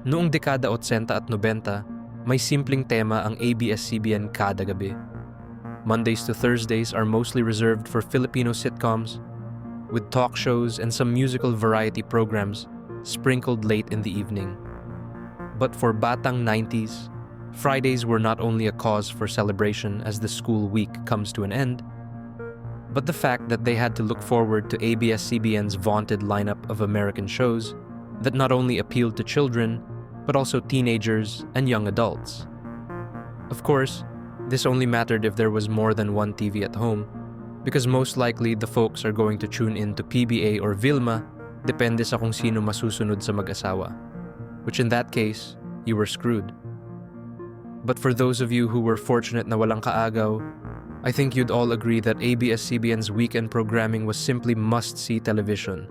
Noong dekada 80 at 90, may simpleng tema ang ABS-CBN kada gabi. Mondays to Thursdays are mostly reserved for Filipino sitcoms, with talk shows and some musical variety programs sprinkled late in the evening. But for Batang 90s, Fridays were not only a cause for celebration as the school week comes to an end, but the fact that they had to look forward to ABS-CBN's vaunted lineup of American shows that not only appealed to children, but also teenagers and young adults. Of course, this only mattered if there was more than one TV at home, because most likely the folks are going to tune in to PBA or Vilma, depende sa kung sino masusunod sa mag-asawa, which in that case, you were screwed. But for those of you who were fortunate na walang kaagaw, I think you'd all agree that ABS-CBN's weekend programming was simply must-see television.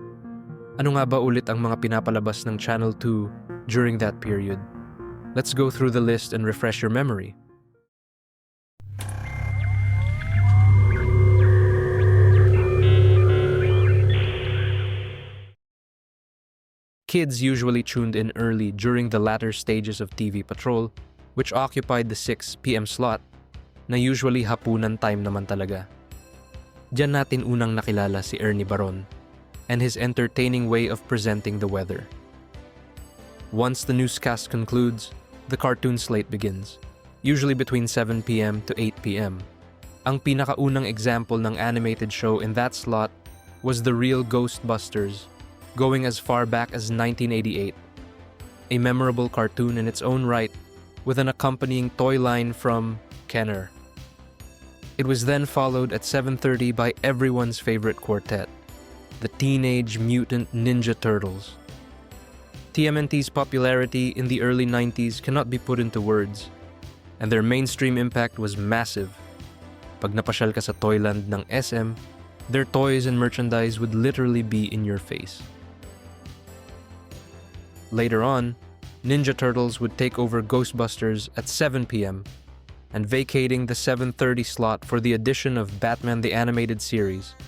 Ano nga ba ulit ang mga pinapalabas ng Channel 2 during that period? Let's go through the list and refresh your memory. Kids usually tuned in early during the latter stages of TV Patrol, which occupied the 6 p.m. slot, na usually hapunan time naman talaga. Diyan natin unang nakilala si Ernie Baron and his entertaining way of presenting the weather. Once the newscast concludes, the cartoon slate begins, usually between 7 p.m. to 8 p.m. Ang pinakaunang example ng animated show in that slot was The Real Ghostbusters, going as far back as 1988. A memorable cartoon in its own right, with an accompanying toy line from Kenner. It was then followed at 7:30 by everyone's favorite quartet, the Teenage Mutant Ninja Turtles. TMNT's popularity in the early 90s cannot be put into words, and their mainstream impact was massive. Pag napasyal ka sa Toyland ng SM, their toys and merchandise would literally be in your face. Later on, Ninja Turtles would take over Ghostbusters at 7 p.m., and vacating the 7:30 slot for the addition of Batman the Animated Series,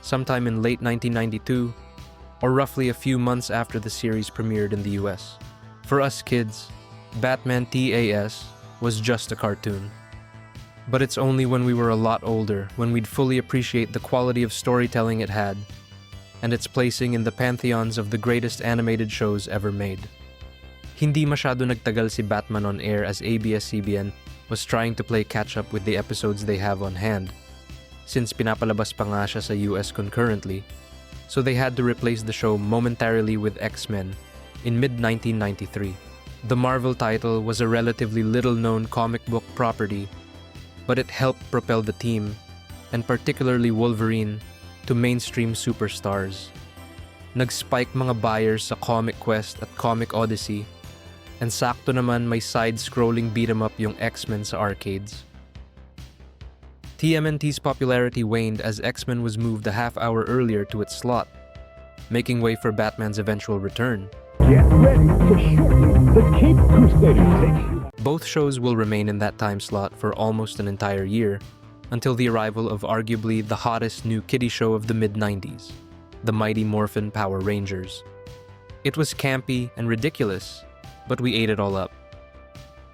sometime in late 1992, or roughly a few months after the series premiered in the US. For us kids, Batman TAS was just a cartoon. But it's only when we were a lot older when we'd fully appreciate the quality of storytelling it had, and its placing in the pantheons of the greatest animated shows ever made. Hindi masyado nagtagal si Batman on air as ABS-CBN was trying to play catch-up with the episodes they have on hand, since pinapalabas pa nga siya sa US concurrently, so they had to replace the show momentarily with X-Men in mid-1993. The Marvel title was a relatively little-known comic book property, but it helped propel the team, and particularly Wolverine, to mainstream superstars. Nag-spike mga buyers sa Comic Quest at Comic Odyssey, and sakto naman may side-scrolling beat-em-up yung X-Men sa arcades. TMNT's popularity waned as X-Men was moved a half-hour earlier to its slot, making way for Batman's eventual return. Get ready for shortly the Cape Crusader takes you. Both shows will remain in that time slot for almost an entire year, until the arrival of arguably the hottest new kiddie show of the mid-90s, the Mighty Morphin Power Rangers. It was campy and ridiculous, but we ate it all up.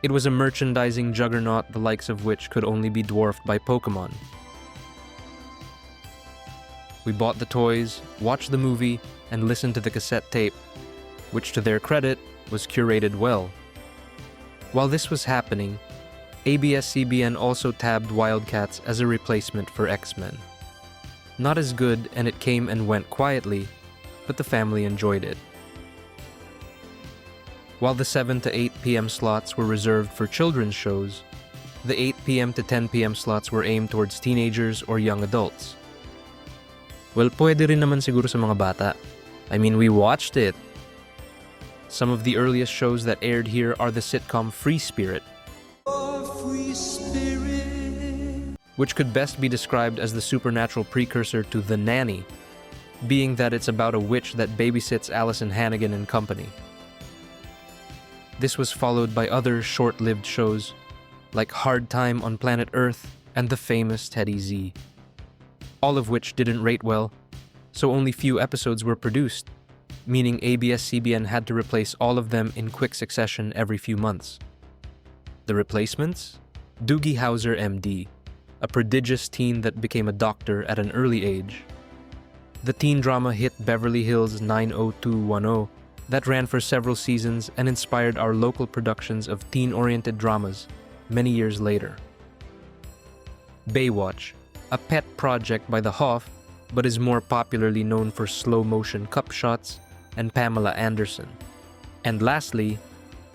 It was a merchandising juggernaut the likes of which could only be dwarfed by Pokemon. We bought the toys, watched the movie, and listened to the cassette tape, which to their credit was curated well. While this was happening, ABS-CBN also tabbed Wildcats as a replacement for X-Men. Not as good, and it came and went quietly, but the family enjoyed it. While the 7 to 8 p.m. slots were reserved for children's shows, the 8 p.m. to 10 p.m. slots were aimed towards teenagers or young adults. Well, pwede rin naman siguro sa mga bata. I mean, we watched it. Some of the earliest shows that aired here are the sitcom Free Spirit, which could best be described as the supernatural precursor to The Nanny, being that it's about a witch that babysits Allison Hannigan and company. This was followed by other short-lived shows like Hard Time on Planet Earth and the famous Teddy Z, all of which didn't rate well, so only few episodes were produced, meaning ABS-CBN had to replace all of them in quick succession every few months. The replacements? Doogie Howser MD, a prodigious teen that became a doctor at an early age. The teen drama hit Beverly Hills 90210 that ran for several seasons and inspired our local productions of teen-oriented dramas many years later. Baywatch, a pet project by the Hoff, but is more popularly known for slow-motion cup shots, and Pamela Anderson. And lastly,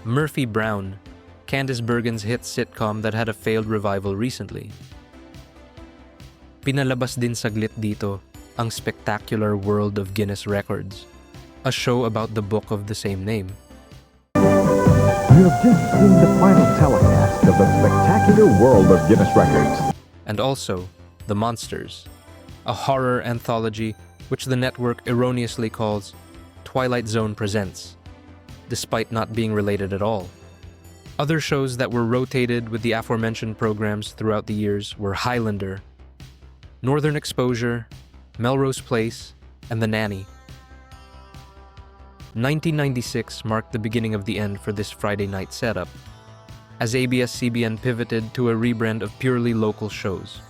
Murphy Brown, Candice Bergen's hit sitcom that had a failed revival recently. Pinalabas din saglit dito ang Spectacular World of Guinness Records, a show about the book of the same name. You have just seen the final telecast of the Spectacular World of Guinness Records. And also, The Monsters, a horror anthology which the network erroneously calls Twilight Zone Presents, despite not being related at all. Other shows that were rotated with the aforementioned programs throughout the years were Highlander, Northern Exposure, Melrose Place, and The Nanny. 1996 marked the beginning of the end for this Friday night setup, as ABS-CBN pivoted to a rebrand of purely local shows.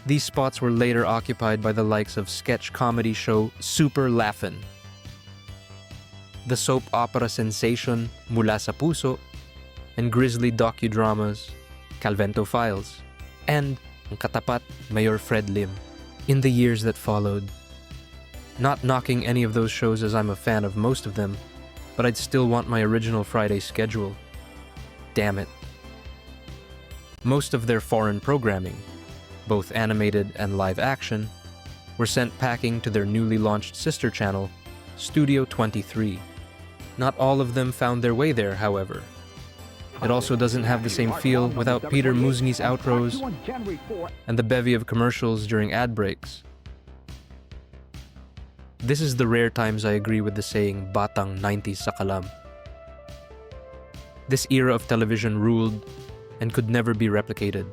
These spots were later occupied by the likes of sketch comedy show Super Laughin', the soap opera sensation Mula sa Puso, and grisly docudramas Calvento Files, and ang katapat Mayor Fred Lim in the years that followed. Not knocking any of those shows as I'm a fan of most of them, but I'd still want my original Friday schedule. Damn it. Most of their foreign programming, both animated and live action, were sent packing to their newly launched sister channel, Studio 23. Not all of them found their way there, however. It also doesn't have the same feel without Peter Musngi's outros and the bevy of commercials during ad breaks. This is the rare times I agree with the saying, Batang 90s sa kalam. This era of television ruled and could never be replicated.